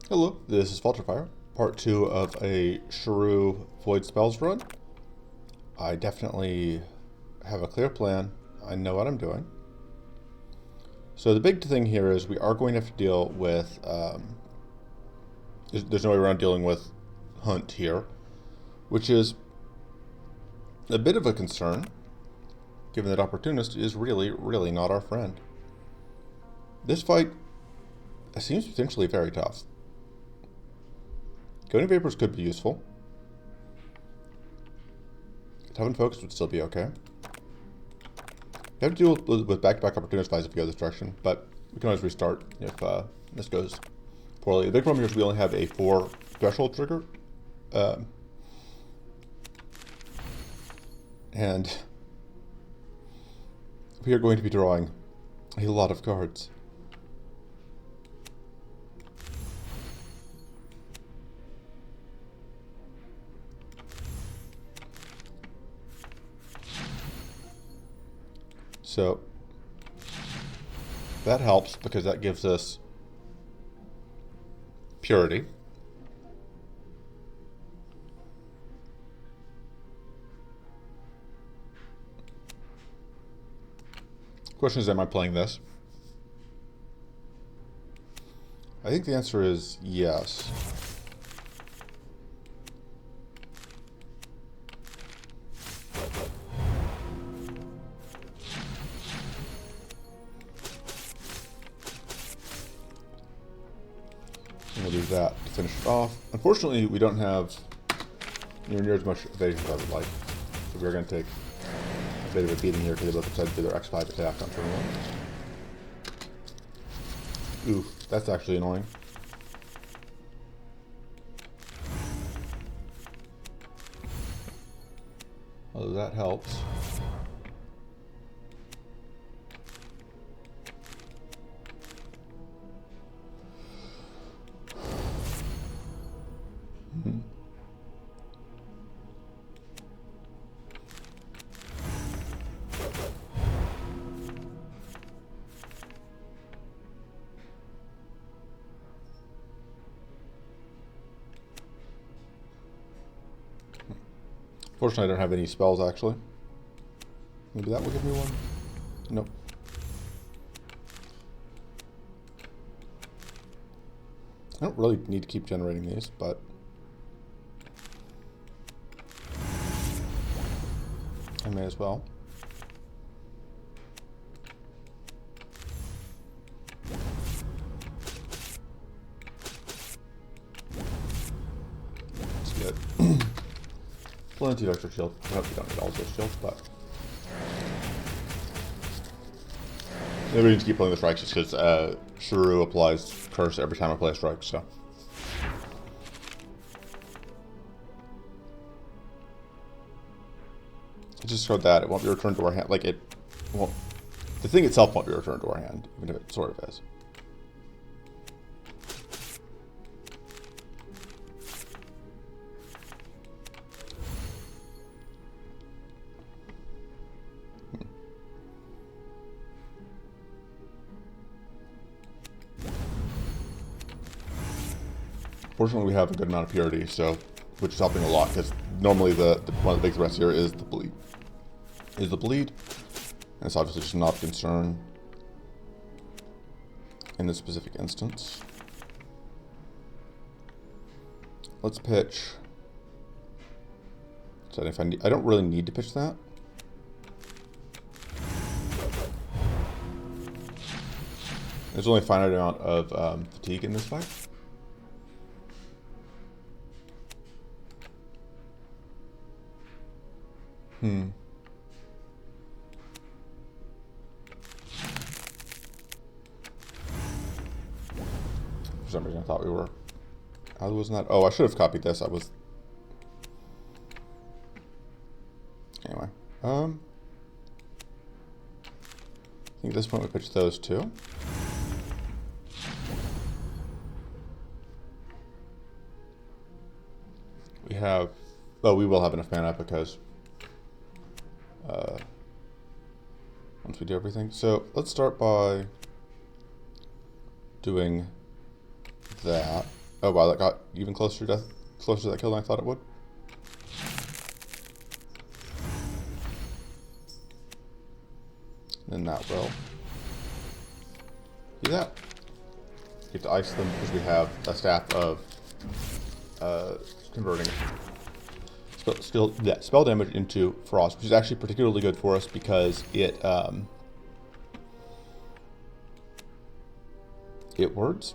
Hello, this is Fire, part 2 of a Sharu Void Spells run. I definitely have a clear plan. I know what I'm doing. So the big thing here is we are going to have to deal with, there's no way around dealing with Hunt here, which is a bit of a concern, given that Opportunist is really not our friend. This fight seems potentially very tough. Goading Vapors could be useful. Toughen Focus would still be okay. You have to deal with back-to-back Opportunist fights if you go this direction, but we can always restart if this goes poorly. The big problem here is we only have a 4 threshold trigger. And we are going to be drawing a lot of cards. So that helps because that gives us purity. Question is, am I playing this? I think the answer is yes. And we'll do that to finish it off. Unfortunately, we don't have near as much evasion as I would like. So we're going to take a bit of a beating here because they both decided to do their X5 attack on turn 1. Ooh, that's actually annoying. Although that helps. Fortunately, I don't have any spells, actually. Maybe that will give me one? Nope. I don't really need to keep generating these, but... I may as well. That's good. Plenty of extra shield. I hope you don't need all those shields, but... Maybe we need to keep playing the strikes just because Sharu applies curse every time I play a strike, so... I just showed that it won't be returned to our hand. Like, it won't... The thing itself won't be returned to our hand, even if it sort of is. Fortunately, we have a good amount of purity, so which is helping a lot because normally the one of the big threats here is the bleed. And it's obviously just not a concern in this specific instance. Let's pitch. So if I don't really need to pitch that. There's only a finite amount of fatigue in this fight. For some reason I thought we were... I wasn't that... Oh, I should have copied this. I was... Anyway. I think at this point we pitch those two. We have... Oh, we will have enough mana because... once we do everything. So let's start by doing that. Oh wow, that got even closer to that kill than I thought it would. And that will do that. Get to ice them because we have a staff of converting spell damage into frost, which is actually particularly good for us because it words.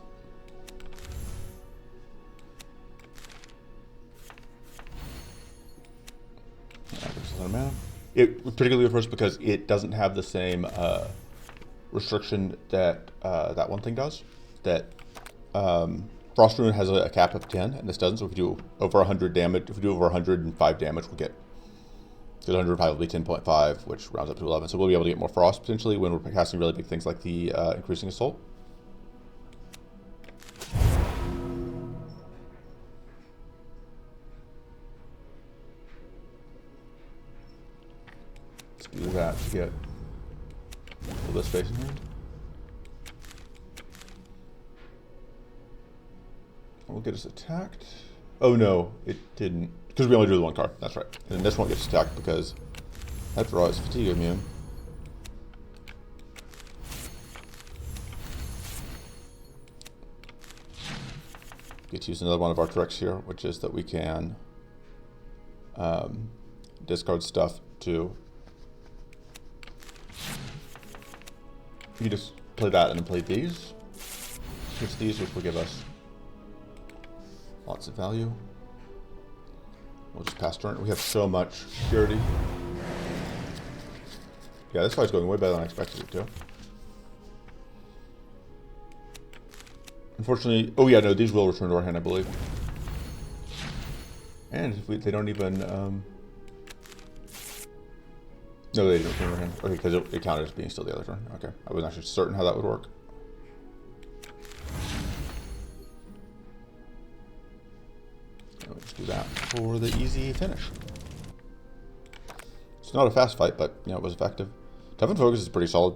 It particularly good for us because it doesn't have the same restriction that that one thing does. That Frost Rune has a cap of 10, and this doesn't. So if we do over 100 damage, if we do over 105 damage, we'll get. Because 105 will be 10.5, which rounds up to 11. So we'll be able to get more frost potentially when we're casting really big things like the increasing assault. Let's do that to get a little bit of space in hand. We'll get us attacked. Oh no, it didn't. Because we only drew the one card. That's right. And then this one gets attacked because that draw is fatigue immune. Get to use another one of our tricks here, which is that we can discard stuff to. You just play that and then play these. Switch these, which will give us lots of value. We'll just pass turn. We have so much security. Yeah, this fight's going way better than I expected it to. Unfortunately, oh yeah, no, these will return to our hand, I believe. And if they don't even, no, they didn't return to our hand. Okay, because it counted as being still the other turn. Okay, I wasn't actually certain how that would work. We'll just do that for the easy finish. It's not a fast fight, but you know, it was effective. Toughen Focus is pretty solid.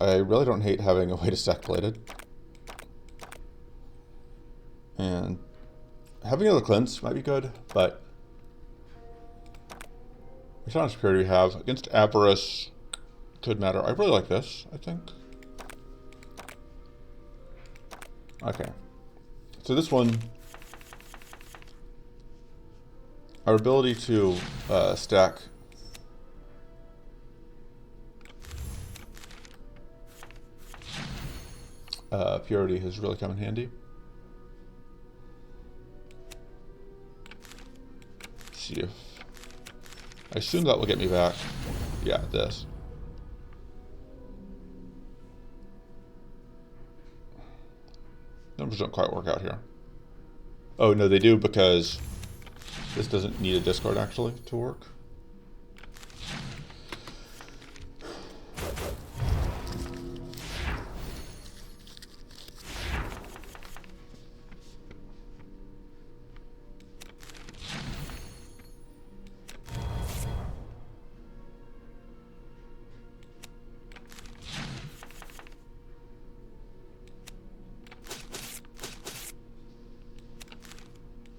I really don't hate having a way to stack Bladed. And having another Cleanse might be good, but which kind of superiority we have against Avarice could matter. I really like this, I think. Okay. So this one, our ability to stack Purity has really come in handy. Let's see if I assume that will get me back. Yeah, this. Numbers don't quite work out here. Oh, no, they do because this doesn't need a discard, actually, to work.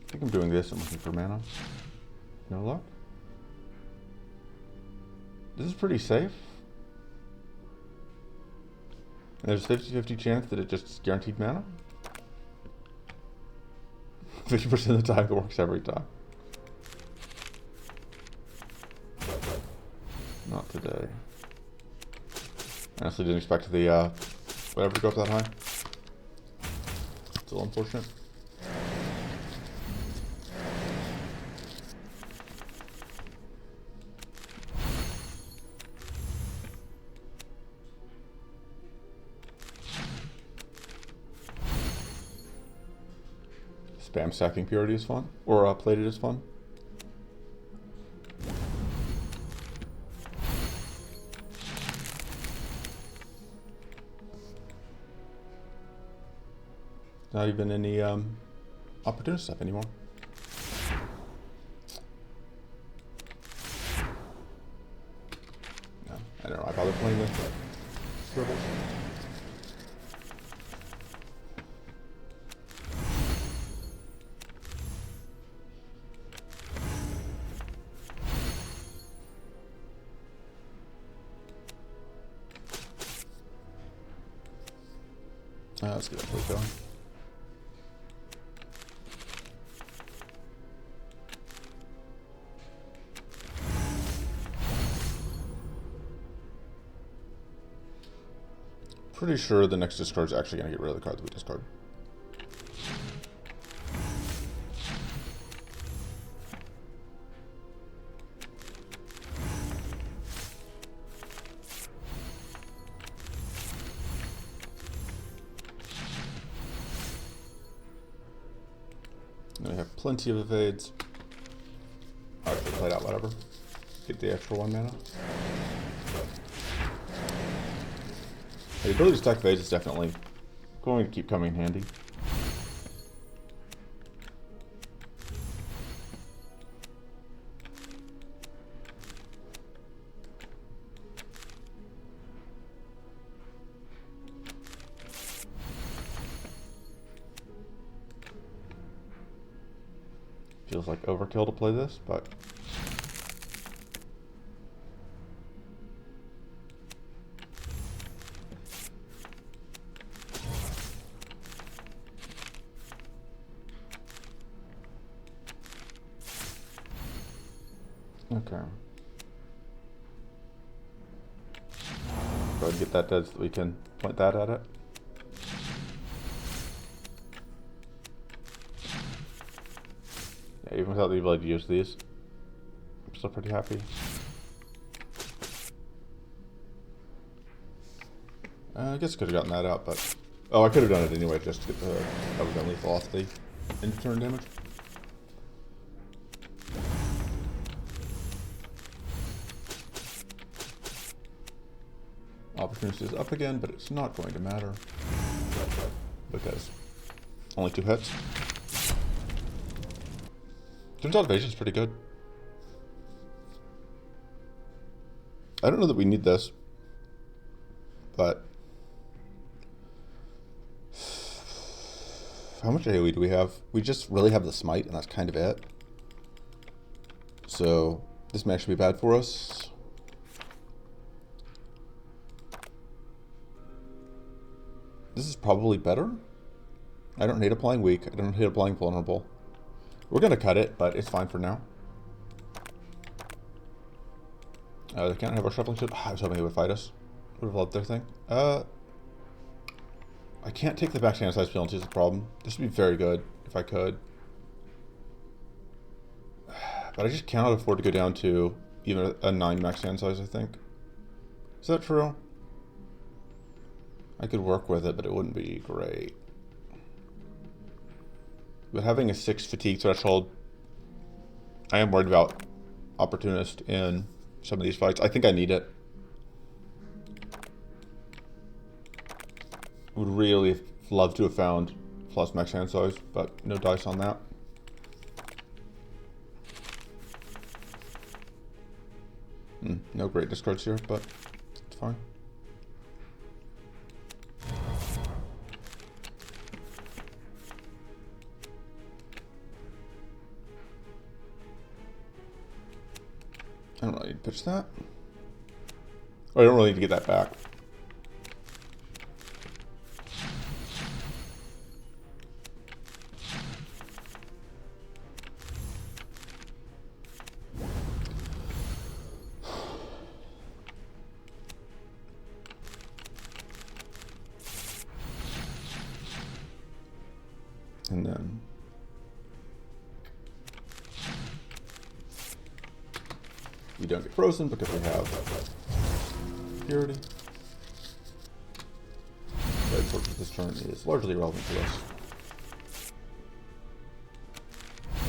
I think I'm doing this. I'm looking for mana. No luck. This is pretty safe. And there's a 50-50 chance that it just guaranteed mana. 50% of the time, it works every time. Not today. I honestly didn't expect the whatever to go up that high. It's a little unfortunate. Spam stacking Purity is fun, or Plated is fun. Not even any Opportunist stuff anymore. No, I don't know. I bother playing with Scribbles. Let's get that plate going. Pretty sure the next discard is actually going to get rid of the card that we discard. We have plenty of evades. Alright, they played out whatever. Get the extra 1 mana. The ability to stack evades is definitely going to keep coming in handy. Feels like overkill to play this, but okay. Go ahead and get that dead so that we can point that at it. Even without the ability to use these, I'm still pretty happy. I guess I could have gotten that out, but... Oh, I could have done it anyway, just to get the... That would have been lethal off the end turn damage. Opportunist is up again, but it's not going to matter. Because only 2 hits. Turns out evasion's pretty good. I don't know that we need this, but how much AoE do we have? We just really have the smite, and that's kind of it. So this may actually be bad for us. This is probably better. I don't hate applying weak. I don't hate applying vulnerable. We're going to cut it, but it's fine for now. They can't have our shuffling ship. I was hoping they would fight us. Would have loved their thing. I can't take the back hand size penalty is the problem. This would be very good if I could. But I just cannot afford to go down to even a 9 max hand size, I think. Is that true? I could work with it, but it wouldn't be great. But having a 6 fatigue threshold, I am worried about Opportunist in some of these fights. I think I need it. Would really love to have found plus max hand size, but no dice on that. No great discards here, but it's fine. I don't really need to pitch that. Oh, I don't really need to get that back. And then we don't get frozen because we have purity. Red Fortress this turn is largely irrelevant to us.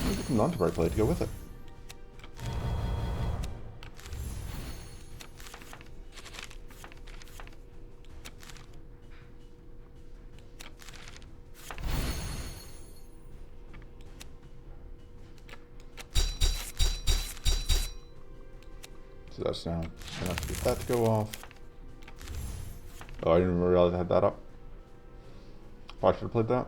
We get some non-temporary play to go with it. So that's now gonna have to get that to go off. Oh, I didn't even realize I had that up. Probably should have played that.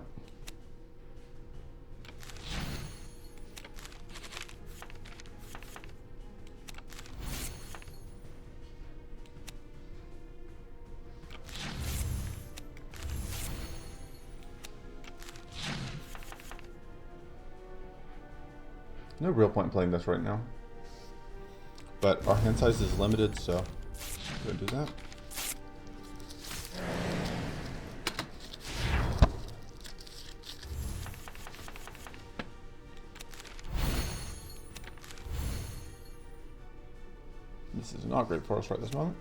No real point in playing this right now. But our hand size is limited, so go and do that. This is not great for us right this moment.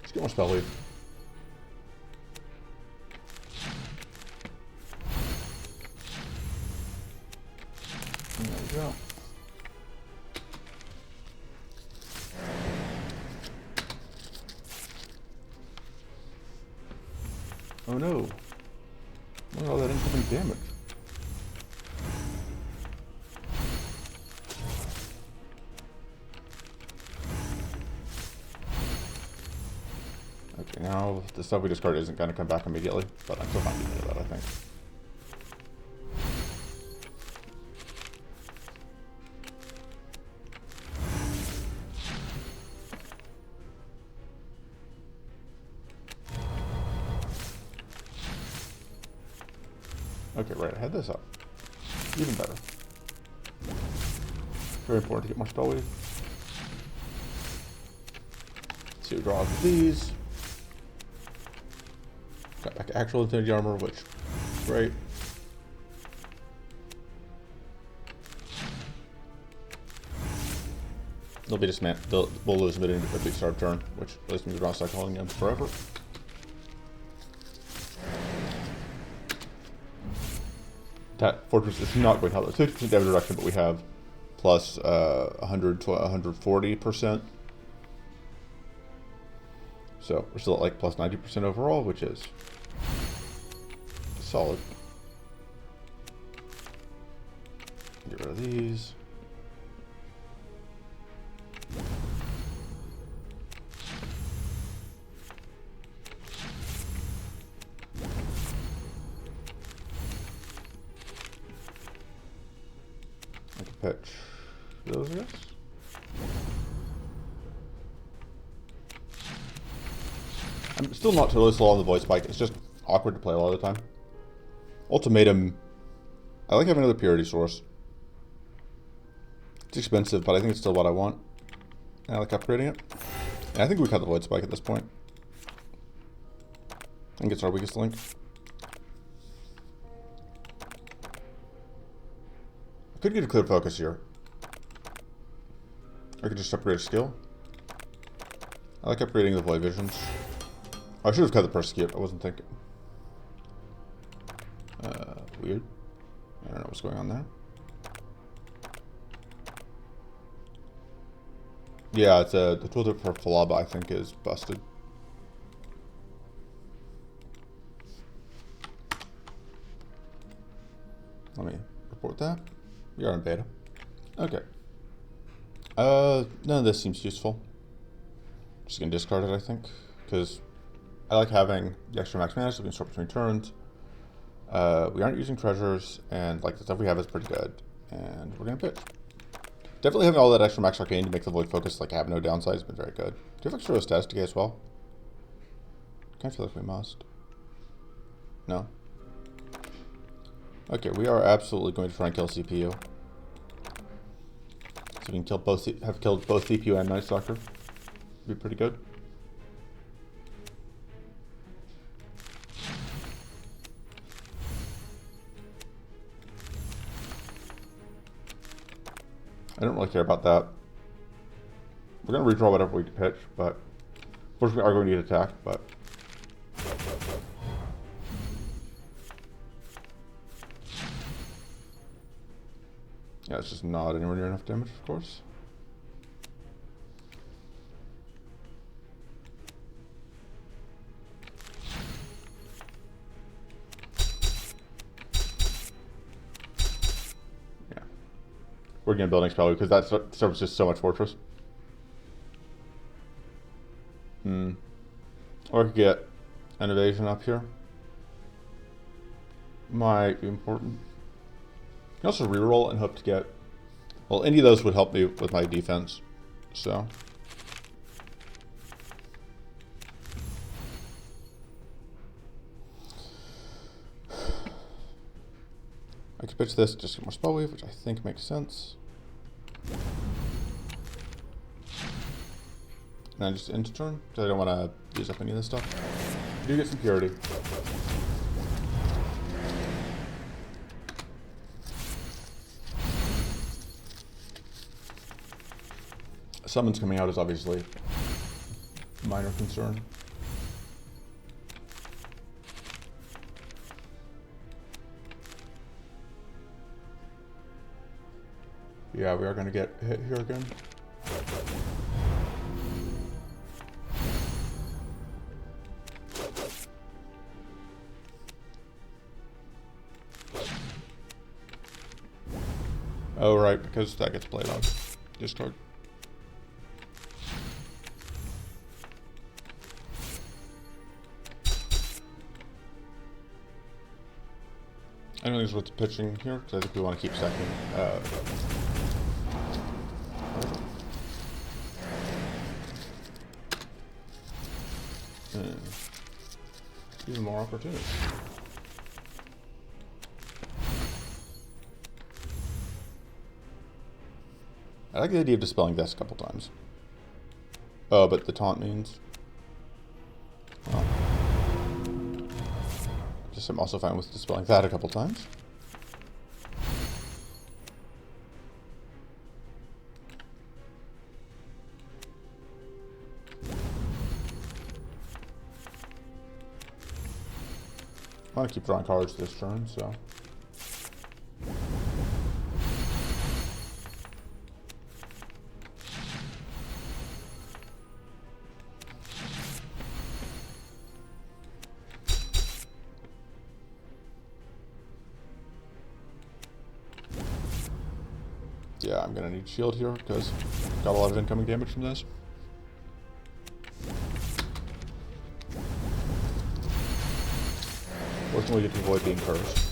Let's get more spell lead. There we go. Oh no. Look at all that incoming damage. Okay, now the stuff we discarded isn't going to come back immediately, but I'm still fine to do that, I think. Okay, right, I had this up. Even better. Very important to get more spell weight. See who draws with these. Got back actual infinity armor, which is great. They'll be dismantled. We'll lose mid at the start turn, which at least means we're not stuck holding them forever. That fortress is not going to help us. 50% damage reduction, but we have plus 100 to 140%. So we're still at like plus 90% overall, which is solid. Get rid of these. I can pitch those, yes. I'm still not totally slow on the voice spike. It's just awkward to play a lot of the time. Ultimatum. I like having another purity source. It's expensive, but I think it's still what I want. And I like upgrading it. And I think we cut the void spike at this point. I think it's our weakest link. I could get a clear focus here. I could just upgrade a skill. I like upgrading the void visions. I should have cut the persecute. I wasn't thinking. Weird. I don't know what's going on there. Yeah, it's the tooltip for Falaba, I think, is busted. Let me report that. We are in beta. Okay. None of this seems useful. Just gonna discard it, I think, because I like having the extra max mana so we can sort between turns. We aren't using treasures, and like the stuff we have is pretty good. And we're gonna pitch. Definitely having all that extra max arcane to make the void focus like have no downside has been very good. Do you have extra status decay as well? I kind of feel like we must. No. Okay, we are absolutely going to try and kill CPU. So we can kill both. Have killed both CPU and Night Stalker. Be pretty good. I don't really care about that. We're going to redraw whatever we pitch, but of course we are going to get attacked, but yeah, it's just not anywhere near enough damage, of course. We're getting buildings probably because that stuff is just so much fortress. Or I could get an evasion up here. Might be important. You can also reroll and hope to get. Well, any of those would help me with my defense. So. I could pitch this, just get more spell wave, which I think makes sense. And I just end turn, because I don't want to use up any of this stuff. I do get some purity. Summons coming out is obviously a minor concern. Yeah, we are going to get hit here again. Oh, right, because that gets played on. Discard. I don't think it's worth pitching here, because I think we want to keep stacking. Even more opportunity. I like the idea of dispelling this a couple times. Oh, but the taunt means... Well, just I'm also fine with dispelling that a couple times. I want to keep drawing cards this turn, so... Yeah, I'm gonna need shield here, because got a lot of incoming damage from this. Fortunately, we get to avoid being cursed.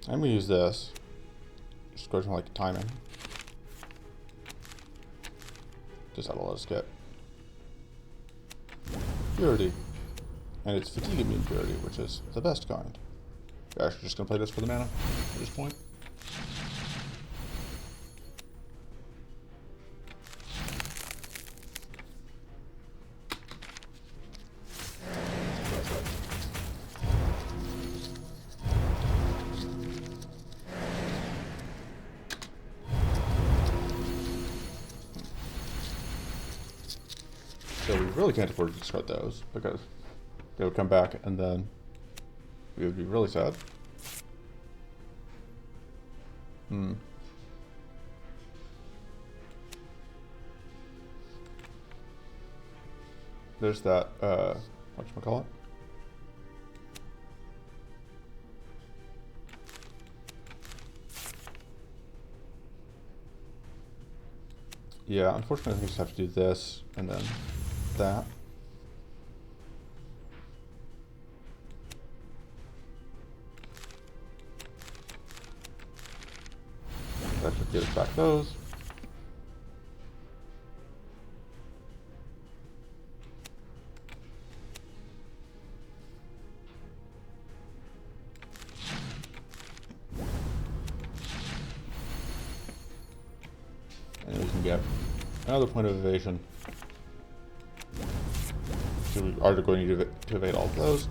I'm gonna use this. Just go to like timing. Just that'll let us get purity. And it's fatigue immune purity, which is the best kind. We're actually just gonna play this for the mana at this point. So we really can't afford to discard those, because they would come back and then we would be really sad. There's that, whatchamacallit? Yeah, unfortunately I think we just have to do this and then that. That should get us back those. And we can get another point of evasion. So we are going to need to evade all of those.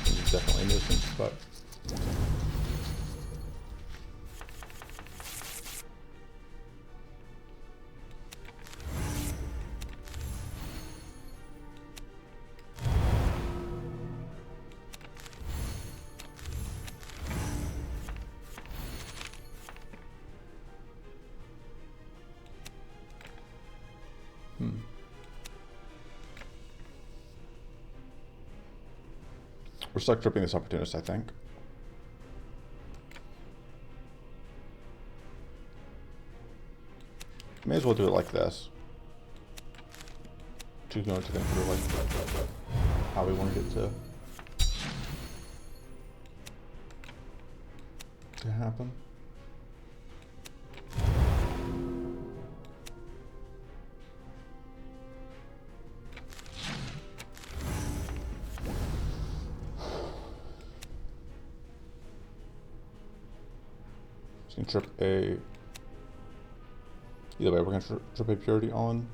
It's definitely a nuisance, but... We're stuck tripping this Opportunist, I think. May as well do it like this. To go to think through like how we wanted it to happen. Just gonna trip a. Either way, we're gonna trip a purity on.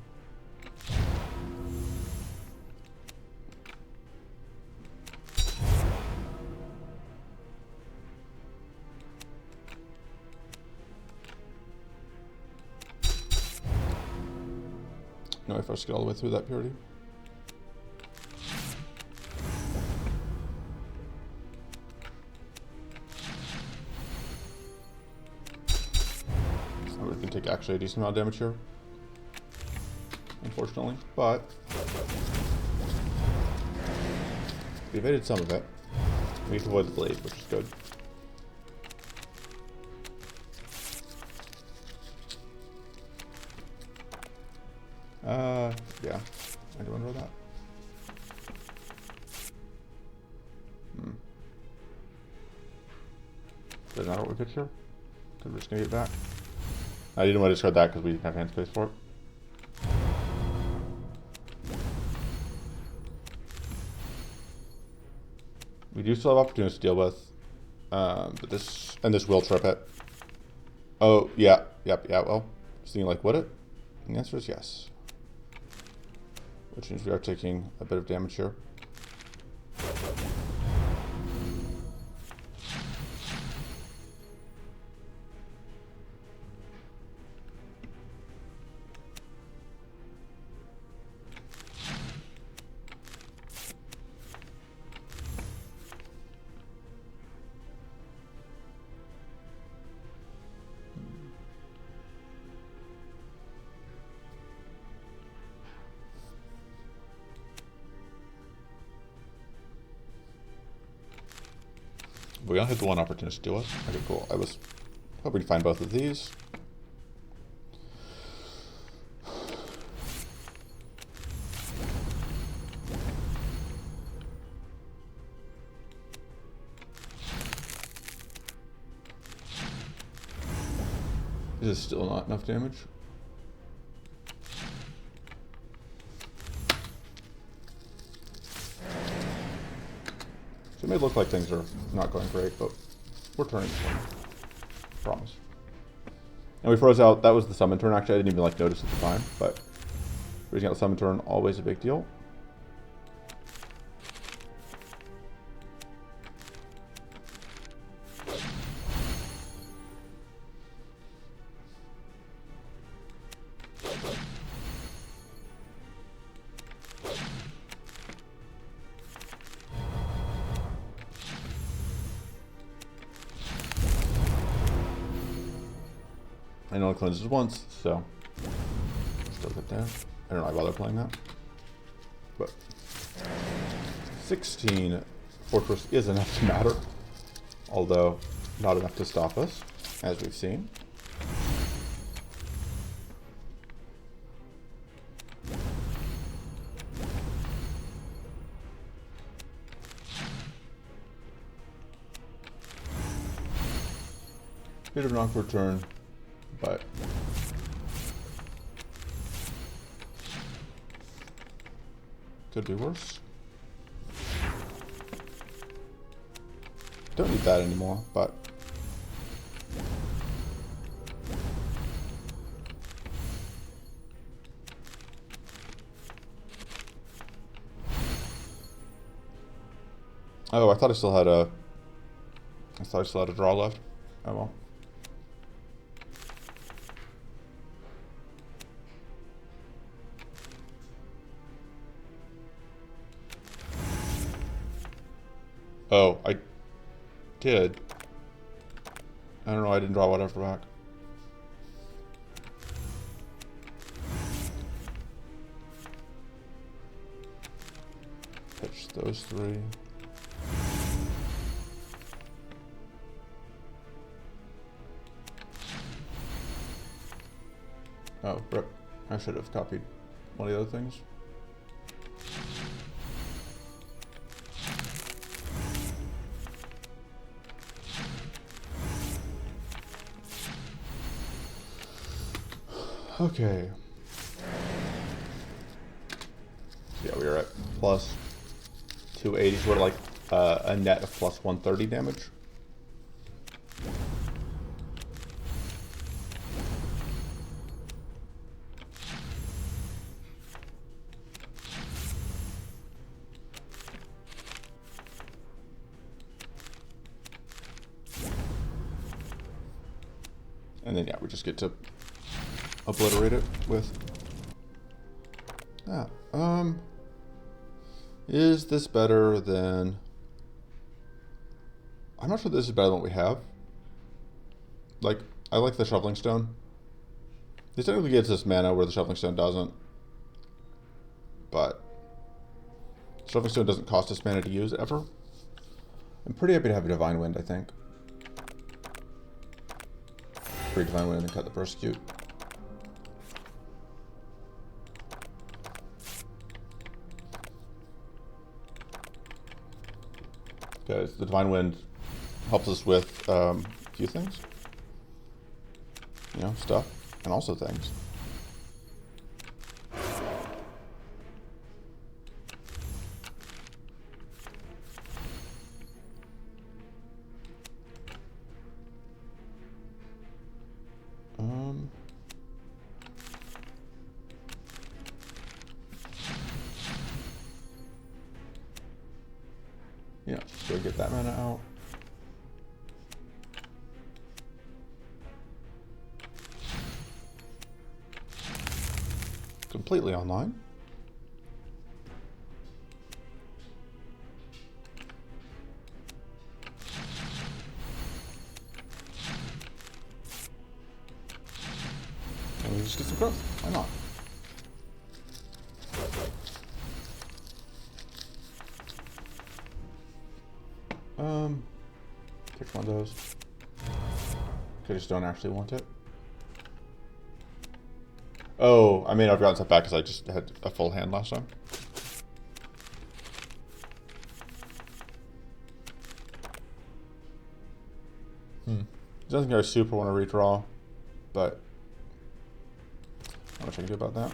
No way for us to get all the way through that purity. We can take actually a decent amount of damage here, unfortunately, but we evaded some of it. We need to avoid the blade, which is good. Yeah, I do wonder that. Doesn't matter what we pitch here. So we're just gonna get back. I didn't want to discard that because we didn't have hand space for it. We do still have Opportunists to deal with, but this will trip it. Oh yeah, yeah. Well, just thinking like, would it? And the answer is yes. Which means we are taking a bit of damage here. We're gonna hit the one Opportunist to deal with. Okay, cool. I was hoping to find both of these. This is still not enough damage. So it may look like things are not going great, but we're turning this one. Promise. And we froze out. That was the summon turn. Actually, I didn't even like notice at the time, but freezing out the summon turn, always a big deal. I know it cleanses once, so still good there. I don't know why I bother playing that. But 16 Fortress is enough to matter, although not enough to stop us, as we've seen. Bit of an awkward turn, but could be worse. Don't need that anymore, but oh, I thought I still had a draw left. Oh well. Oh, I did. I don't know, I didn't draw whatever back. Pitch those three. Oh, rip. I should have copied one of the other things. Okay. Yeah, we are at plus 280, so we're like a net of plus 130 damage. And then, yeah, we just get to obliterate it with that. Is this better than... I'm not sure this is better than what we have. Like, I like the Shoveling Stone. This technically gets us mana where the Shoveling Stone doesn't. But Shoveling Stone doesn't cost us mana to use ever. I'm pretty happy to have a Divine Wind, I think. Free Divine Wind and then cut the Persecute. Because the Divine Wind helps us with a few things. You know, stuff. And also things. Yeah, so get that mana out. Completely online. And we just get some growth. Why not? Pick one of those. I just don't actually want it. Oh, I mean, I've gotten set back because I just had a full hand last time. It doesn't think I super want to redraw, but not much I can do about that.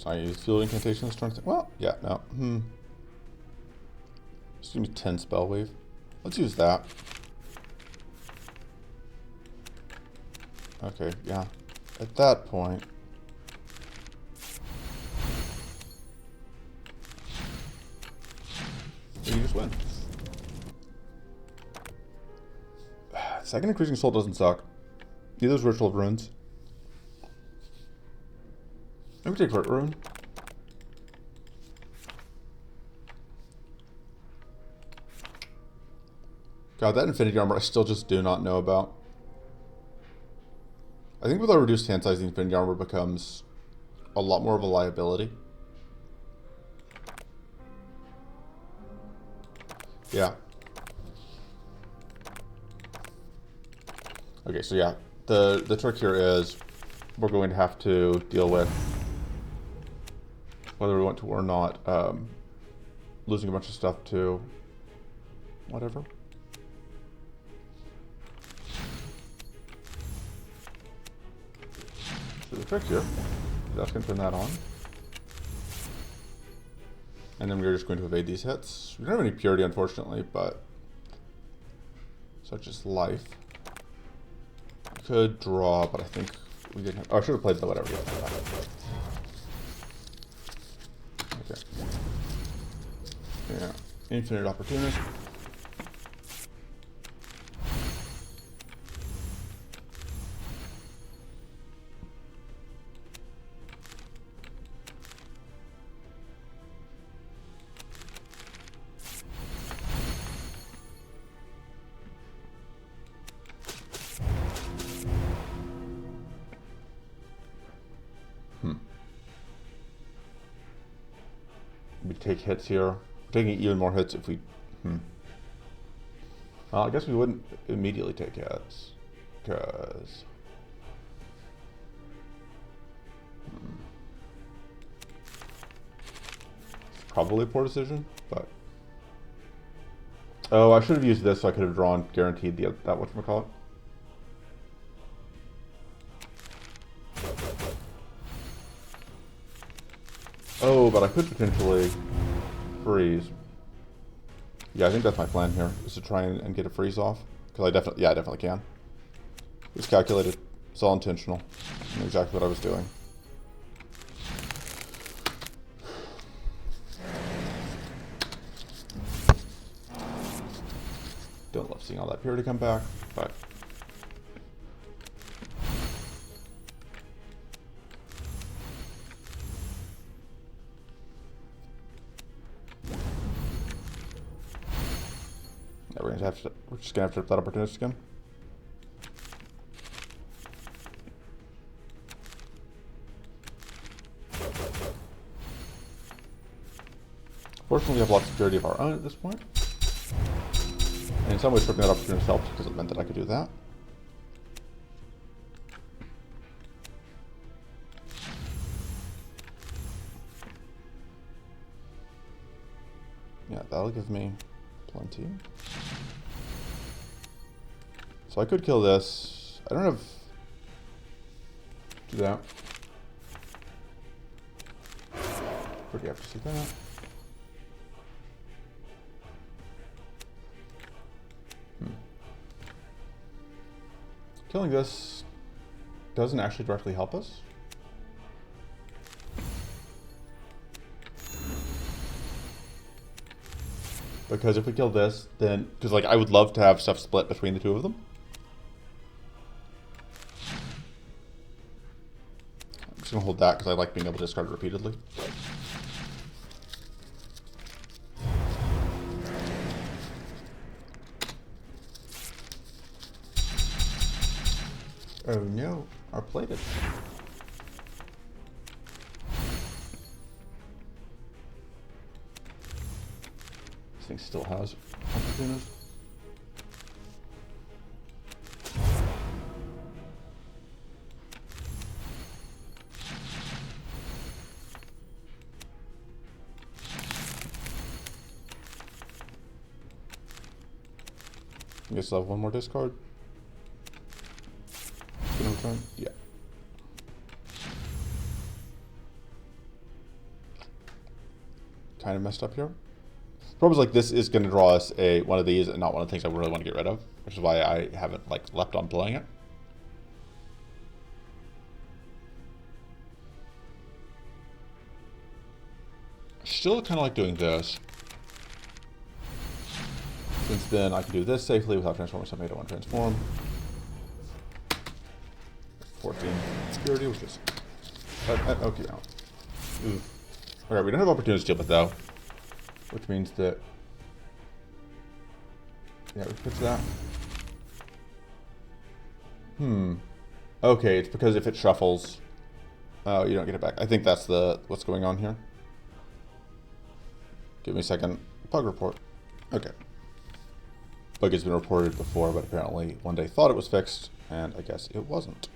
I use field incantation this turn. Well, yeah, no. Just give me 10 spell wave. Let's use that. Okay, yeah. At that point, you just win. Second increasing soul doesn't suck. Neither is Ritual of Runes. Maybe take Hurt Rune. God, that Infinity Armor I still just do not know about. I think with our reduced hand size, the Infinity Armor becomes a lot more of a liability. Yeah. Okay, so yeah. The trick here is we're going to have to deal with, whether we want to or not, losing a bunch of stuff to whatever. So the trick here, that's going to turn that on. And then we're just going to evade these hits. We don't have any purity, unfortunately, but such is life. Could draw, but I think we didn't have... Oh, I should have played the whatever. Okay. Yeah. Infinite Opportunist. We take hits here. We're taking even more hits if we... Well, I guess we wouldn't immediately take hits. Because... Probably a poor decision, but... Oh, I should have used this so I could have drawn guaranteed that whatchamacallit. Oh, but I could potentially freeze. Yeah, I think that's my plan here, is to try and get a freeze off. Because I definitely can. It was calculated. It's all intentional. I knew exactly what I was doing. Don't love seeing all that purity come back, but... Yeah, we're just gonna have to trip that Opportunist again. Fortunately, we have lots of purity of our own at this point. And in some ways, tripping that Opportunist helped because it meant that I could do that. Yeah, that'll give me plenty. So I could kill this. I don't have... Do that. Pretty have to see that. Killing this doesn't actually directly help us. Because if we kill this, then... Because, like, I would love to have stuff split between the two of them. I'm just going to hold that because I like being able to discard it repeatedly. Oh no, our plated. This thing still has Opportunist. I guess I'll have one more discard. Return? Yeah. Kind of messed up here. Problem is, like, this is going to draw us one of these and not one of the things I really want to get rid of, which is why I haven't, like, left on playing it. Still kind of like doing this. Since then I can do this safely without transforming something I don't want to transform. 14 security, which is okay. Alright, we don't have Opportunist to deal with though, which means that we fix that. Okay, it's because if it shuffles, you don't get it back. I think that's what's going on here. Give me a second. Bug report. Okay. Bug has been reported before, but apparently one day thought it was fixed, and I guess it wasn't.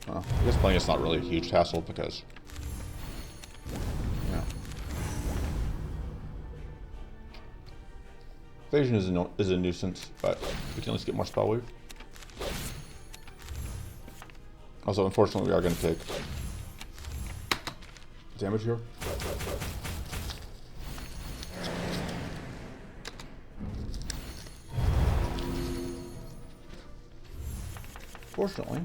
Well, I guess playing it's not really a huge hassle because, yeah. Evasion is a nuisance, but we can at least get more spell weave. Also, unfortunately, we are going to take damage here. Fortunately,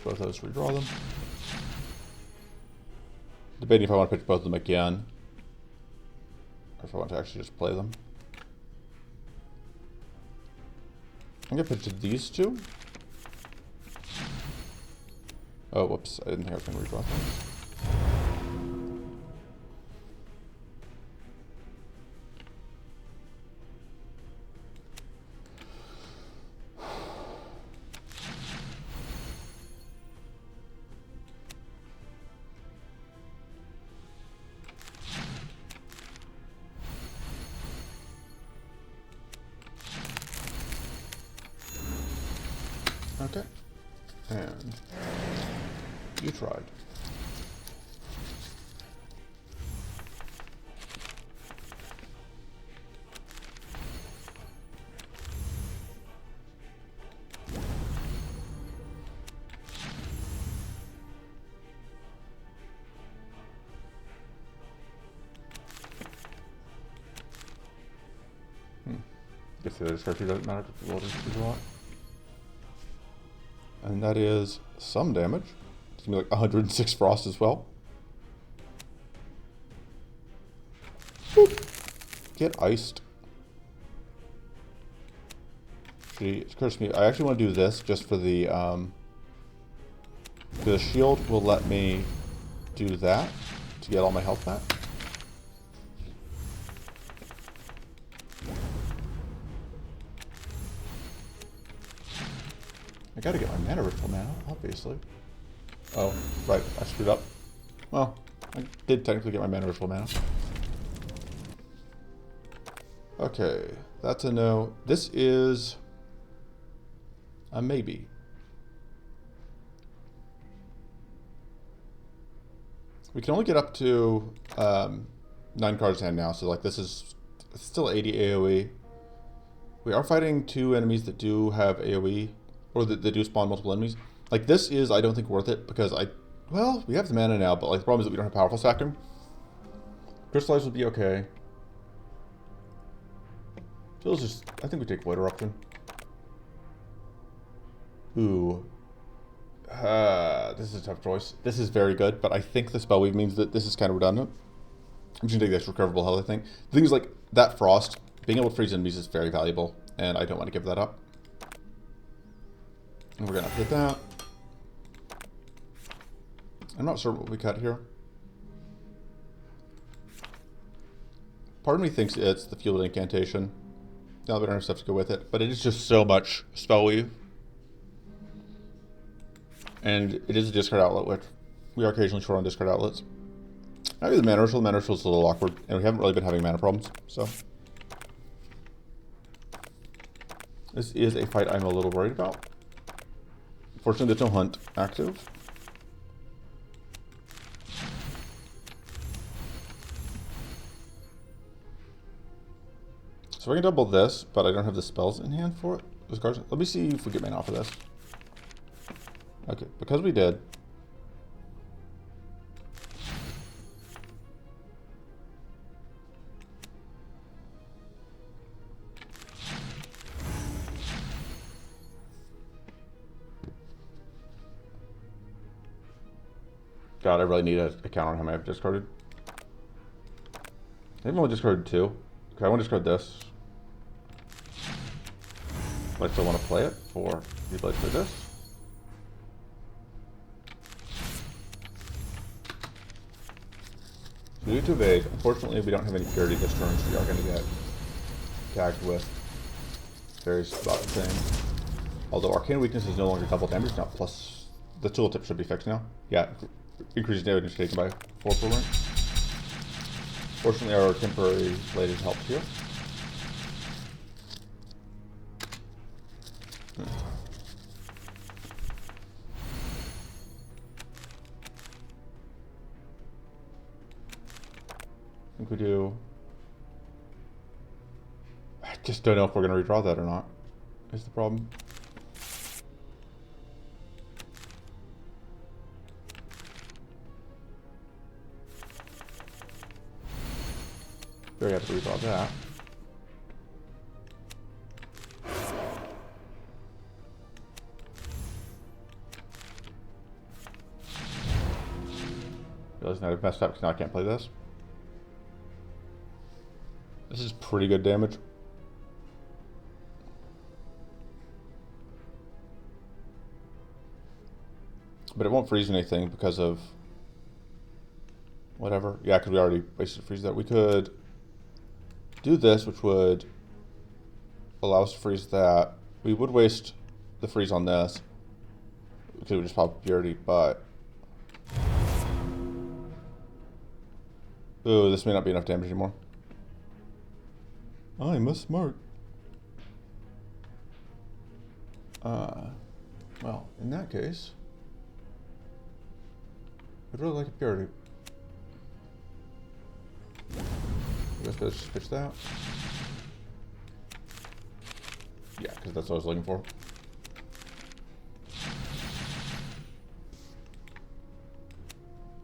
both those, redraw them. Debating if I want to pitch both of them again, or if I want to actually just play them. I'm gonna pitch these two. Oh, whoops. I didn't think I was gonna redraw things. Okay. And you tried. Guess the other strategy doesn't matter because the loaders do a lot. And that is some damage. It's gonna be like 106 frost as well. Boop. Get iced. It occurs to me, I actually want to do this just for the shield will let me do that to get all my health back. I gotta get my mana ritual now, obviously. Oh, right, I screwed up. Well, I did technically get my mana ritual mana. Okay, that's a no. This is a maybe. We can only get up to 9 cards in hand now, so like this is still 80 AoE. We are fighting 2 enemies that do have AoE, or that do spawn multiple enemies. Like this is, I don't think, worth it because well, we have the mana now, but like the problem is that we don't have powerful stacking. Crystallize would be okay. So let's just, I think we take Void Eruption. Ooh. This is a tough choice. This is very good, but I think the spell weave means that this is kind of redundant. I'm just gonna take this recoverable health, I think. The thing is, like, that frost, being able to freeze enemies is very valuable, and I don't want to give that up. And we're gonna hit that. I'm not sure what we cut here. Part of me thinks it's the Fueled Incantation. Now we don't have stuff to go with it, but it is just so much spell weave. And it is a discard outlet, which we are occasionally short on discard outlets. Maybe the mana ritual. The mana ritual is a little awkward, and we haven't really been having mana problems, so. This is a fight I'm a little worried about. Fortunately, there's no hunt active. So I can double this, but I don't have the spells in hand for it. Those cards. Let me see if we get mana off of this. Okay, because we did. God, I really need a counter on how many I've discarded. I've only discarded 2. Okay, I want to discard this. But I still want to play it for the ability to play this. Due to evade, unfortunately we don't have any purity this turn, so we are going to get tagged with various about the same. Although Arcane Weakness is no longer double damage, now plus the tooltip should be fixed now. Yeah, increases damage taken by 4 per rank. Fortunately our temporary bladed helps here. I think we do. I just don't know if we're going to redraw that or not, is the problem. Very happy to redraw that. Realizing I've messed up because now I can't play this. This is pretty good damage. but it won't freeze anything because of whatever. Yeah, because we already wasted freeze that. We could do this, which would allow us to freeze that. We would waste the freeze on this because it would just pop purity, but ooh, this may not be enough damage anymore. I'm a smart. Well, in that case, I'd really like a purity. I guess let's just pitch that. Yeah, because that's what I was looking for.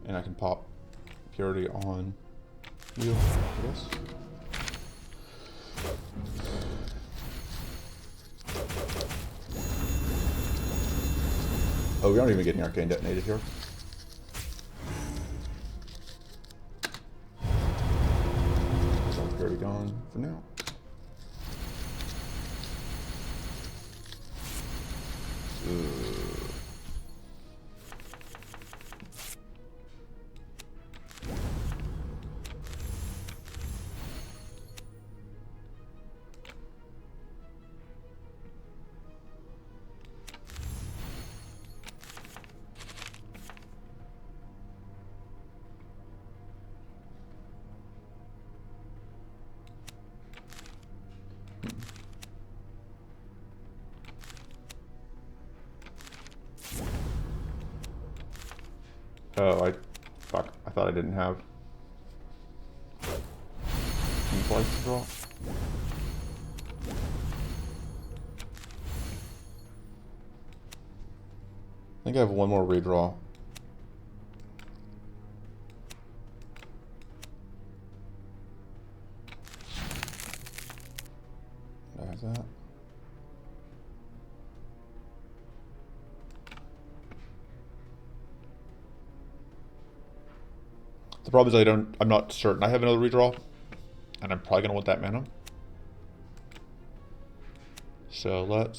And I can pop purity on you for this. Oh, we aren't even getting arcane detonated here. So purity gone for now. Oh, fuck. I thought I didn't have any flights to draw. I think I have one more redraw. I have that. The problem is I'm not certain I have another redraw, and I'm probably gonna want that mana. So I'm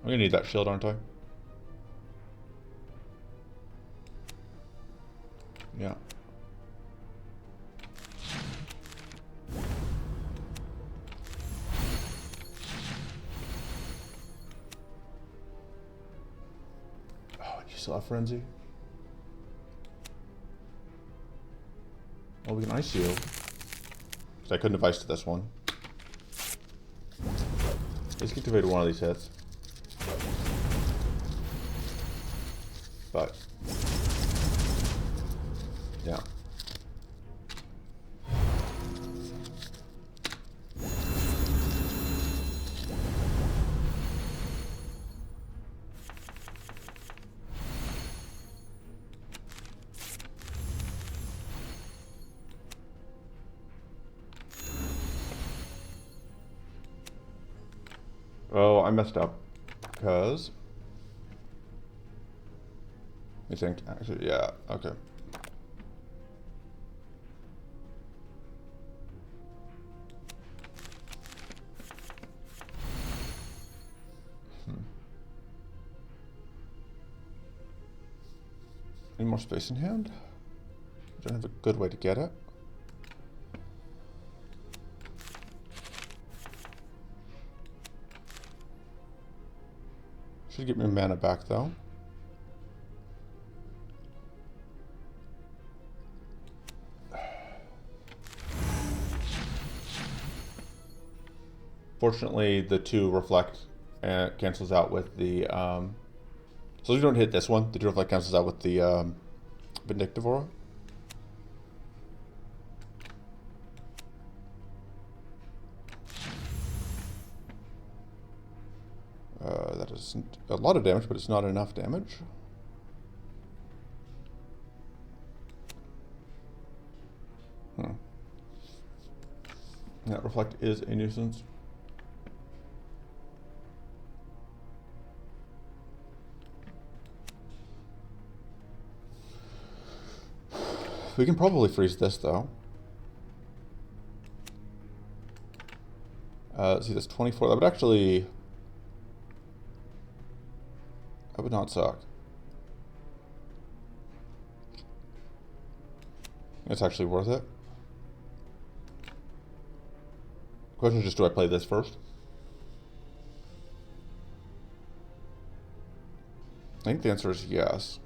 gonna need that shield, aren't I? Yeah. Oh, and you still have Frenzy? Well, we can ice you. Because I couldn't have iced this one. Let's get to evade one of these hits. But yeah. Oh, I messed up because I think actually, yeah, okay. Any more space in hand? I don't have a good way to get it. Should get my mana back though. Fortunately, the 2 reflect and cancels out with the so if you don't hit this one, the 2 reflect cancels out with the vindictive aura. That isn't a lot of damage, but it's not enough damage. That reflect is a nuisance. We can probably freeze this though. Let's see, that's 24. That would actually would not suck. It's actually worth it. Question is just, do I play this first? I think the answer is yes.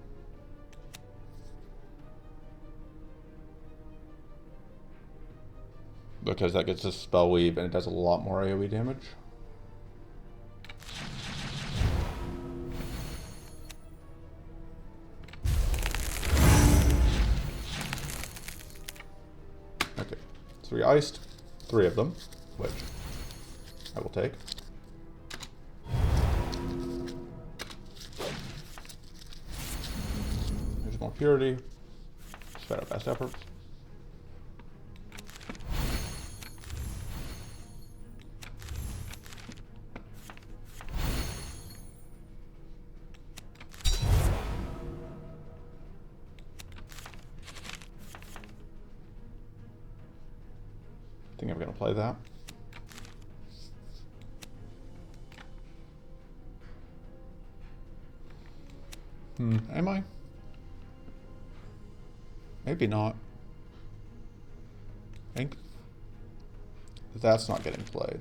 Because that gets a spell weave and it does a lot more AoE damage. Okay, 3 iced, 3 of them, which I will take. There's more purity. Sped up best efforts. I think I'm going to play that. Am I? Maybe not. I think that's not getting played.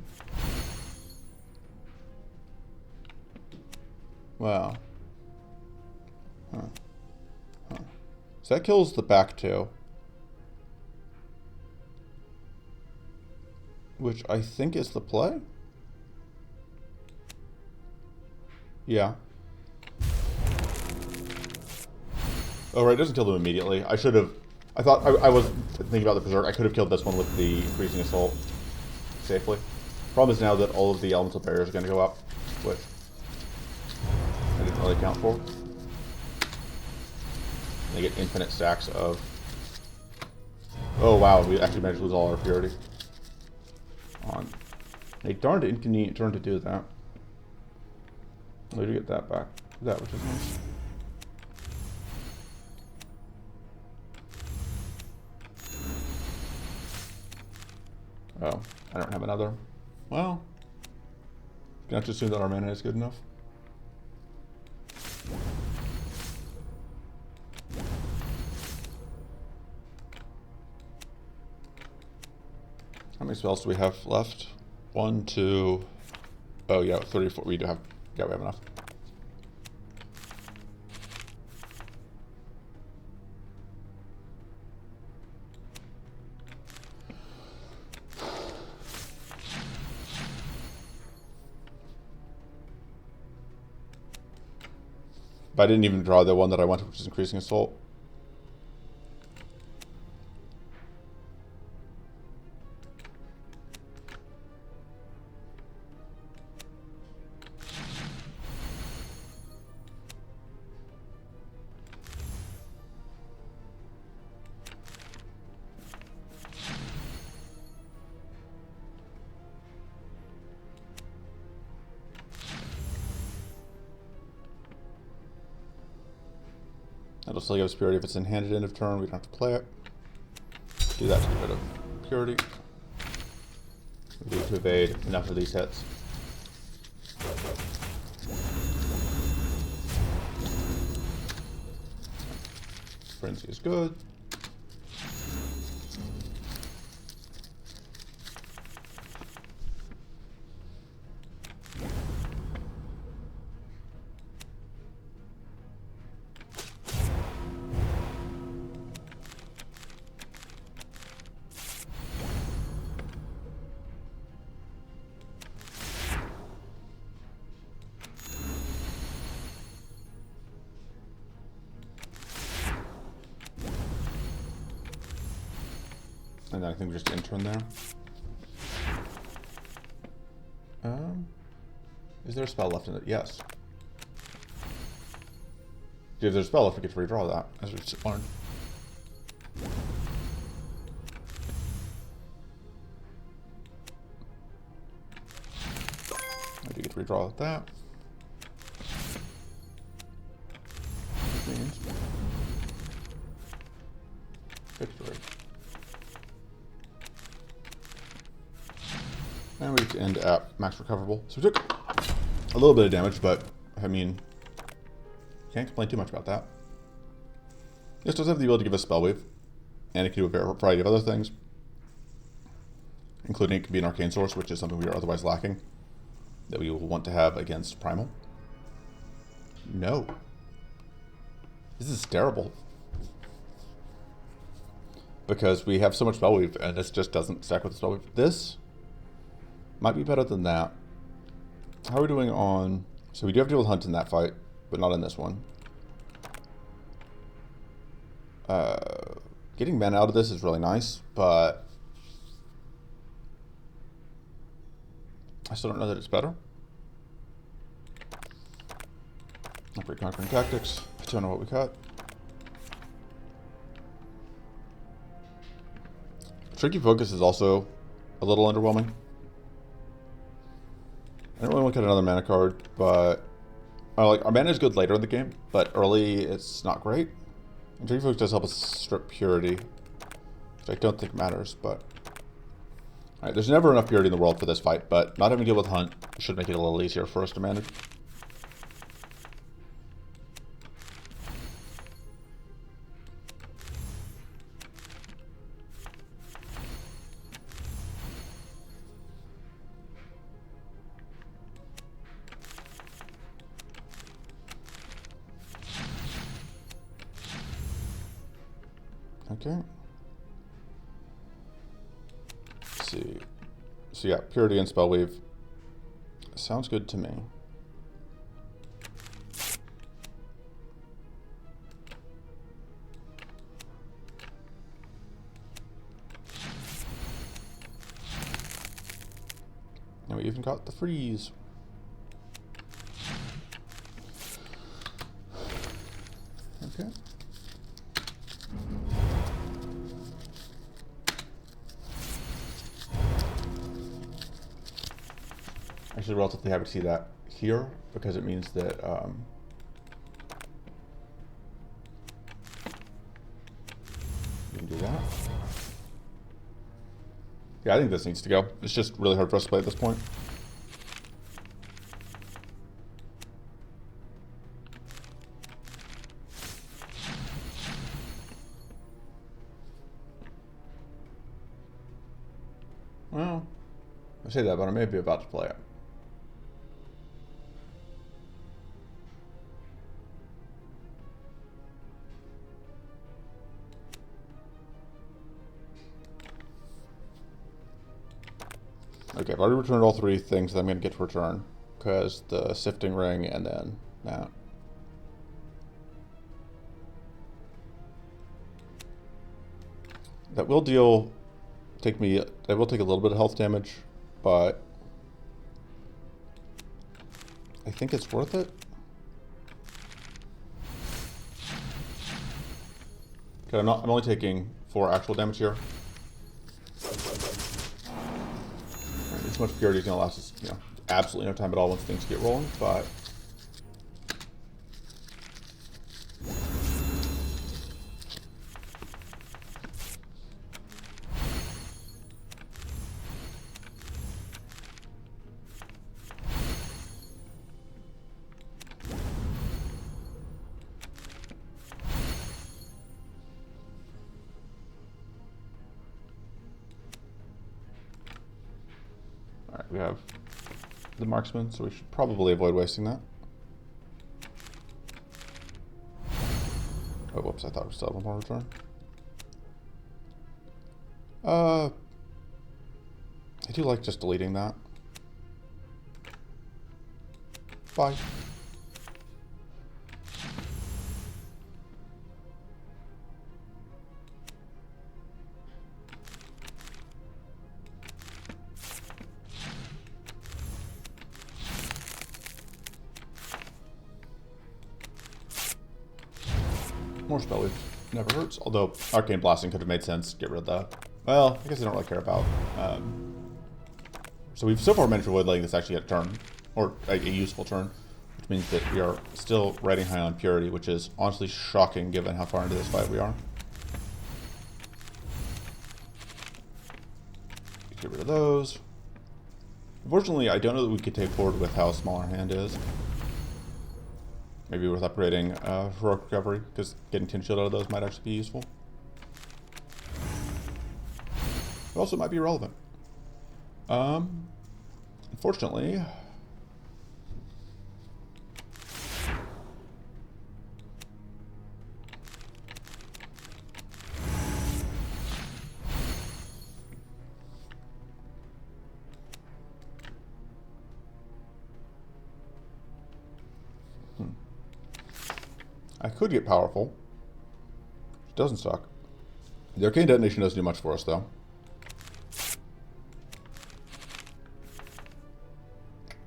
Wow. Huh. So that kills the back 2. Which I think is the play? Yeah. Oh, right, it doesn't kill them immediately. I should have... I thought... I was thinking about the Berserk. I could have killed this one with the Increasing Assault safely. Problem is now that all of the elemental barriers are going to go up, which I didn't really account for. They get infinite stacks of... Oh, wow, we actually managed to lose all our purity. On a darned inconvenient turn to do that. We do get that back. That, which is nice. Oh, I don't have another. Well, can I just assume that our mana is good enough? How many spells do we have left? 1, 2... Oh yeah, 34. We do have... Yeah, we have enough. But I didn't even draw the one that I wanted, which is Increasing Assault. That'll still give us purity if it's in hand at end of turn. We don't have to play it. Do that to get rid of purity. We need to evade enough of these hits. Frenzy is good. And then I think we just intern there. Is there a spell left in it? Yes. If there's a spell left, we get to redraw that, as we just learned. I do get to redraw that. Which means victory. And we get to end at max recoverable. So we took a little bit of damage, but I mean, can't complain too much about that. This does have the ability to give us Spell Wave, and it can do a variety of other things, including it can be an Arcane Source, which is something we are otherwise lacking, that we will want to have against Primal. No. This is terrible. Because we have so much Spell Wave, and this just doesn't stack with the Spell Wave. This might be better than that. How are we doing on... So we do have to deal with Hunt in that fight, but not in this one. Getting mana out of this is really nice, but... I still don't know that it's better. Upgrade Conquering Tactics. I don't know what we got. Tricky Focus is also a little underwhelming. I don't really want to cut another mana card, but like our mana is good later in the game, but early it's not great. And Tricky Focus does help us strip Purity, which I don't think matters, but... Alright, there's never enough Purity in the world for this fight, but not having to deal with Hunt should make it a little easier for us to manage. Okay. Let's see. So yeah, Purity and Spell Wave. Sounds good to me. And we even got the freeze. Okay. Actually, relatively happy to see that here because it means that we can do that. Yeah, I think this needs to go. It's just really hard for us to play at this point. Well, I say that, but I may be about to play it. Okay, I've already returned all three things that I'm going to get to return. Because the Sifting Ring and then that. That will take a little bit of health damage, but I think it's worth it. Okay, I'm only taking 4 actual damage here. This much Purity is going to last us, absolutely no time at all once things get rolling, but... Alright, we have the Marksman, so we should probably avoid wasting that. Oh, whoops, I thought we still had one more return. I do like just deleting that. Bye. More Spell Wave. Never hurts. Although Arcane Blasting could have made sense. Get rid of that. Well, I guess I don't really care about. So we've so far managed to avoid letting this actually get a turn. Or a useful turn. Which means that we are still riding high on Purity, which is honestly shocking given how far into this fight we are. Get rid of those. Unfortunately, I don't know that we could take forward with how small our hand is. Maybe worth upgrading heroic recovery, because getting 10 shield out of those might actually be useful. But also might be relevant. Unfortunately, I could get powerful. It doesn't suck. The arcane detonation doesn't do much for us, though.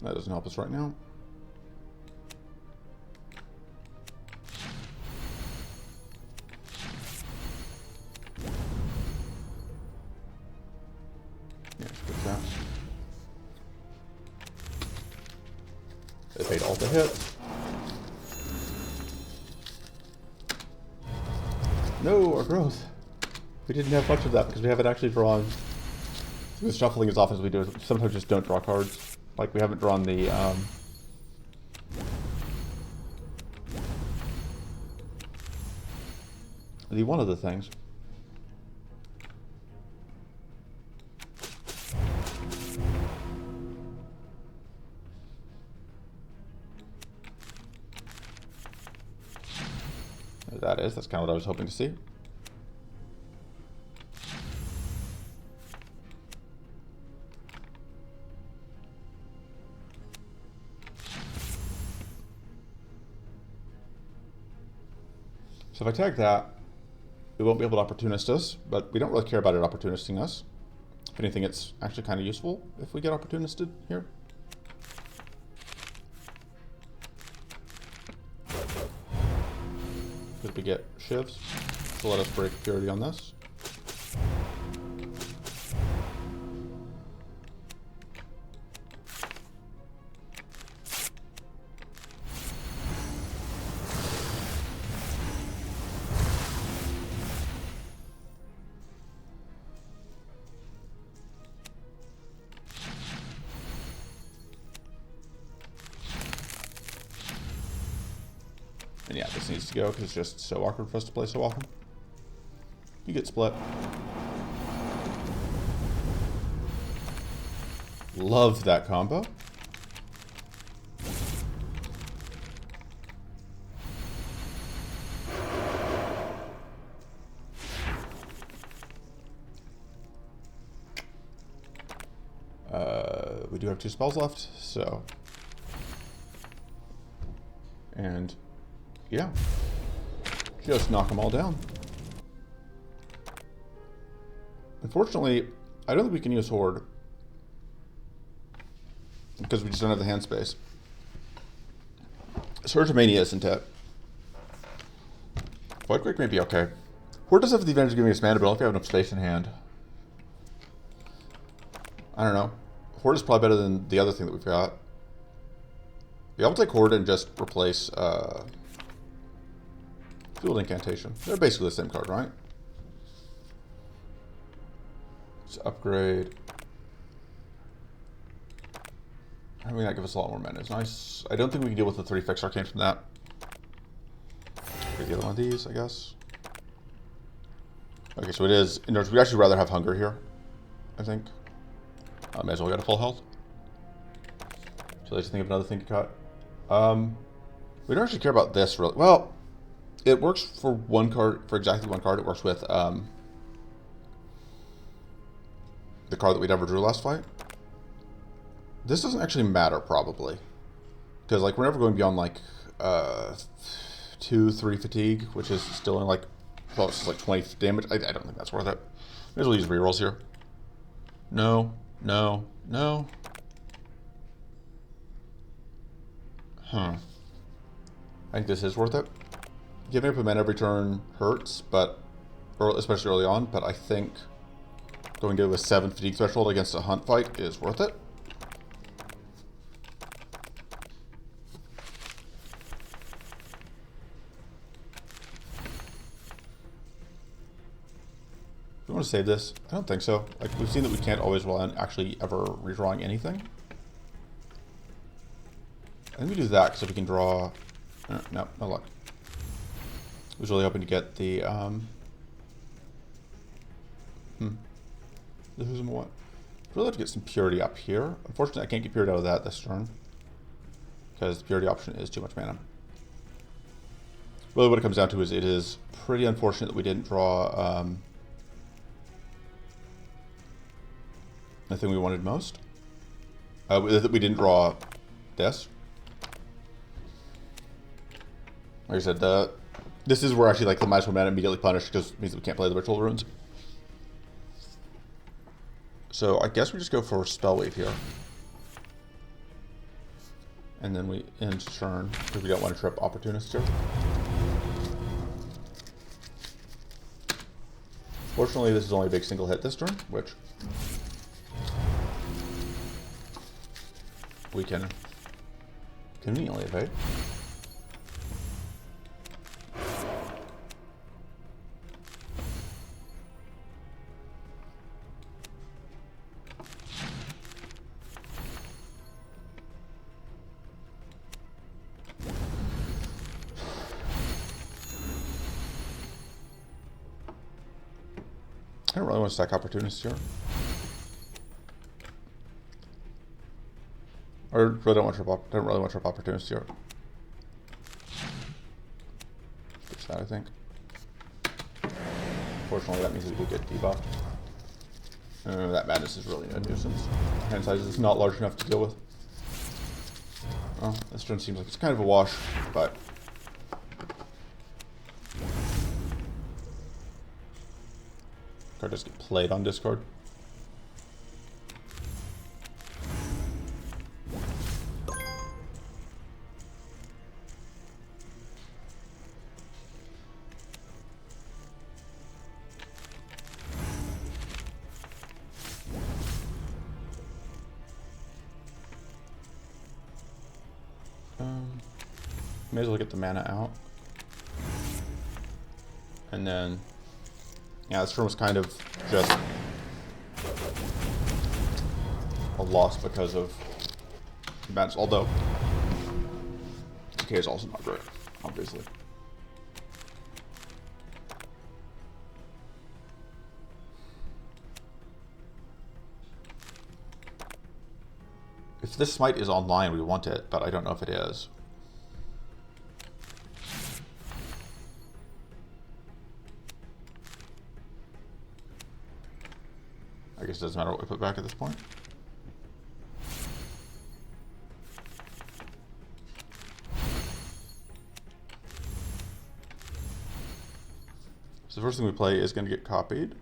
That doesn't help us right now. Yeah, just fix that. They paid all the hits. No, our growth. We didn't have much of that because we haven't actually drawn. With shuffling as often as we do, sometimes just don't draw cards. Like we haven't drawn the one of the things. There that is. That's kind of what I was hoping to see. So if I tag that, we won't be able to opportunist us, but we don't really care about it opportunisting us. If anything, it's actually kind of useful if we get opportunisted here. Because we get shivs, so let us break purity on this. And yeah, this needs to go because it's just so awkward for us to play so often. You get split. Love that combo. We do have 2 spells left, so. And yeah, just knock them all down. Unfortunately, I don't think we can use Horde because we just don't have the hand space. Surge of Mania isn't it. Void Quake may be okay. Horde does have the advantage of giving us mana, but I don't think we have enough space in hand. I don't know. Horde is probably better than the other thing that we've got. Yeah, I'll take Horde and just replace Field Incantation. They're basically the same card, right? Let's upgrade. I mean, that gives us a lot more mana. It's nice. I don't think we can deal with the 3 fixed arcane from that. Okay, the other one of these, I guess. Okay, so it is. We'd actually rather have Hunger here, I think. I may as well get a full health. So let's think of another thing to cut. We don't actually care about this really. Well, it works for one card, for exactly one card. It works with the card that we never drew last fight. This doesn't actually matter probably, because like we're never going beyond like 2-3 fatigue, which is still in like close to like 20 damage. I don't think that's worth it. May as well use rerolls here. No, no, no. Huh. I think this is worth it. Giving up a mana every turn hurts, but especially early on. But I think going to a 7 fatigue threshold against a hunt fight is worth it. Do you want to save this? I don't think so. Like we've seen that we can't always rely on actually ever redrawing anything. I think we do that because if we can draw No, no luck. I was really hoping to get the, This is what? I'd really like to get some purity up here. Unfortunately, I can't get purity out of that this turn, because the purity option is too much mana. Really what it comes down to is it is pretty unfortunate that we didn't draw the thing we wanted most. That we didn't draw this. Like I said, this is where actually like the -1 mana immediately punished because it means that we can't play the Ritual Runes. So I guess we just go for Spell Wave here. And then we end turn because we don't want to trip Opportunist here. Fortunately, this is only a big single hit this turn, which we can conveniently evade. I don't really want to stack Opportunists here. Or really don't want to don't really want to trip Opportunists here. Just that, I think. Fortunately, that means we do get debuffed. That madness is really a nuisance. Hand size is not large enough to deal with. Well, this turn seems like it's kind of a wash, but card does get played on discard. May as well get the mana out. And then, yeah, this turn was kind of just a loss because of madness, although decay is also not great, obviously. If this smite is online, we want it, but I don't know if it is. I guess it doesn't matter what we put back at this point. So the first thing we play is going to get copied.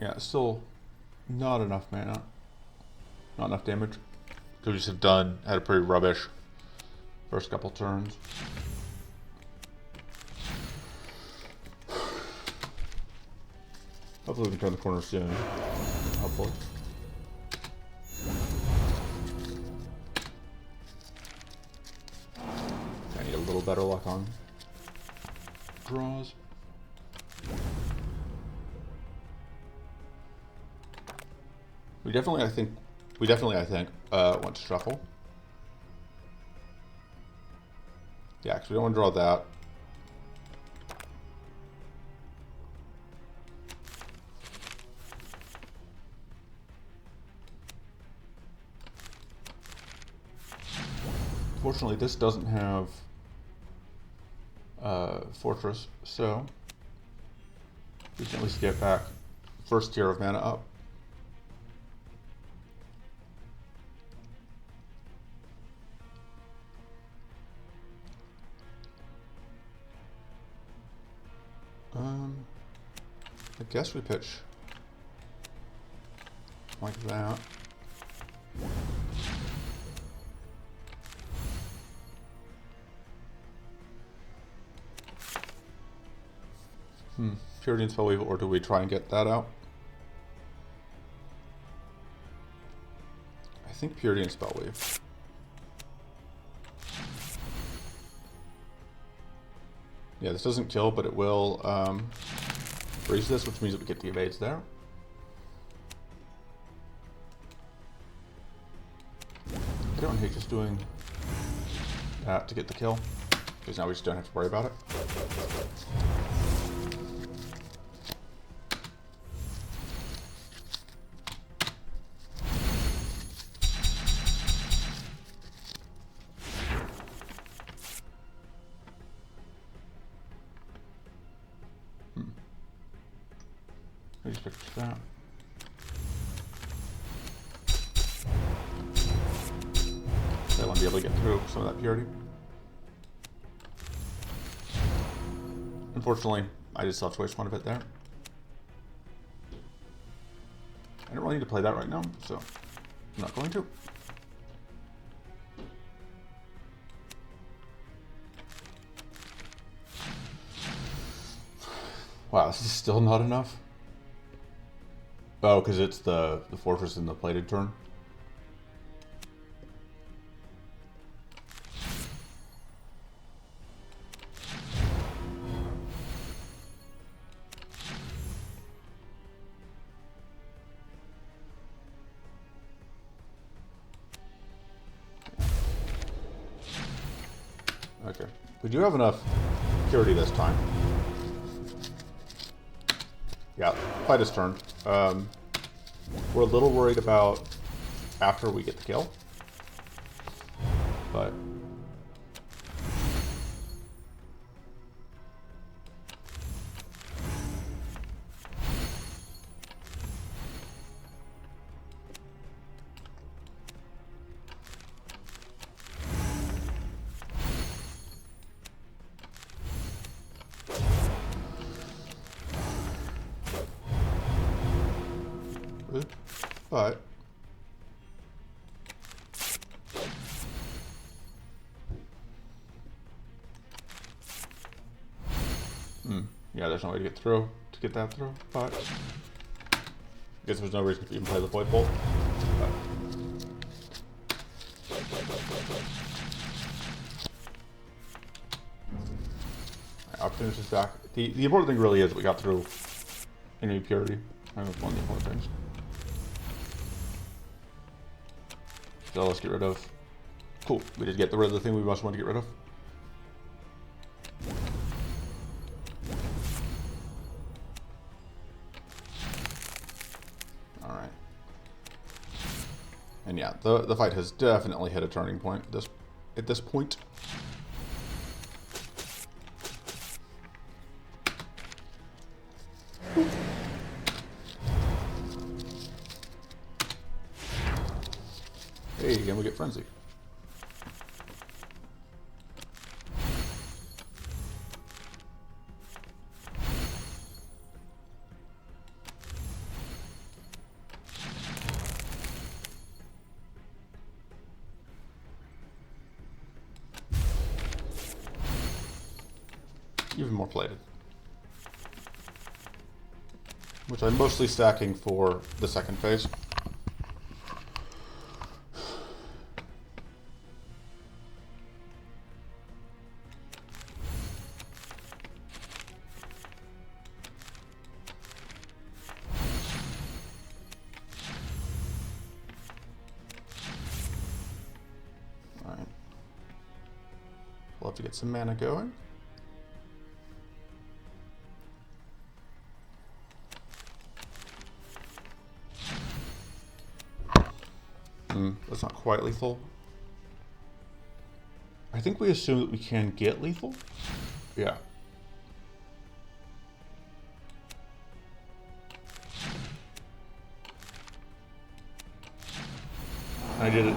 Yeah, still not enough mana. Not enough damage. Could just have had a pretty rubbish first couple turns. Hopefully we can turn the corner soon. Hopefully. I need a little better luck on draws. We definitely, I think, want to shuffle. Yeah, because we don't want to draw that. Fortunately, this doesn't have Fortress, so we can at least get back first tier of mana up. I guess we pitch like that. Purity and Spell Wave, or do we try and get that out? think Purity and Spell Wave. Yeah, this doesn't kill, but it will freeze this, which means that we get the evades there. I don't hate just doing that to get the kill, because now we just don't have to worry about it. That. I want to be able to get through some of that purity. Unfortunately, I just have to waste one of it there. I don't really need to play that right now, so I'm not going to. Wow, this is still not enough. Oh, because it's the fortress in the plated turn. Okay, we do have enough purity this time. Yeah, fight his turn. We're a little worried about after we get the kill, but yeah, there's no way to get through, that through, but I guess there's no reason to even play the Void Bolt. Opportunist is back. The important thing really is we got through enemy purity. That was one of the important things. So let's get rid of. Cool, we did get rid of the thing we most want to get rid of. Alright. And yeah, the fight has definitely hit a turning point at this point. Hey, and we get Frenzy. Even more plated. Which I'm mostly stacking for the second phase. Alright. We'll have to get some mana going. That's not quite lethal. I think we assume that we can get lethal. Yeah. I did it.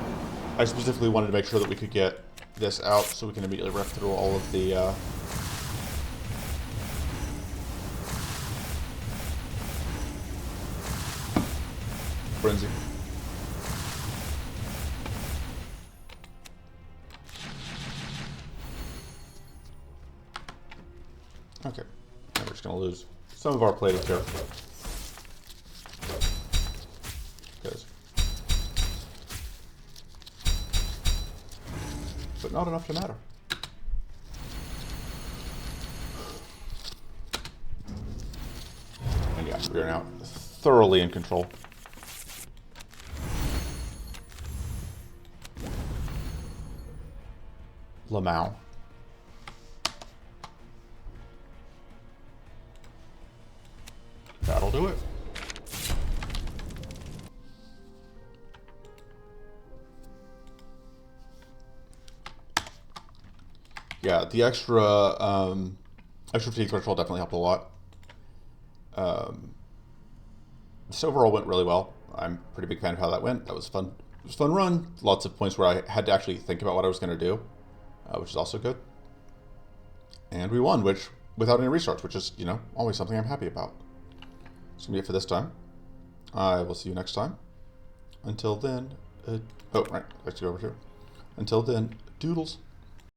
I specifically wanted to make sure that we could get this out so we can immediately rip through all of the frenzy. Okay, now we're just going to lose some of our plated here. Because but not enough to matter. And yeah, we are now thoroughly in control. Lamau. That'll do it. Yeah, the extra fatigue threshold definitely helped a lot. This overall went really well. I'm a pretty big fan of how that went. That was fun. It was a fun run. Lots of points where I had to actually think about what I was going to do, which is also good. And we won, which without any restarts, which is, you know, always something I'm happy about. That's going to be it for this time. I will see you next time. Until then, oh, right, let's go over here. Until then, doodles.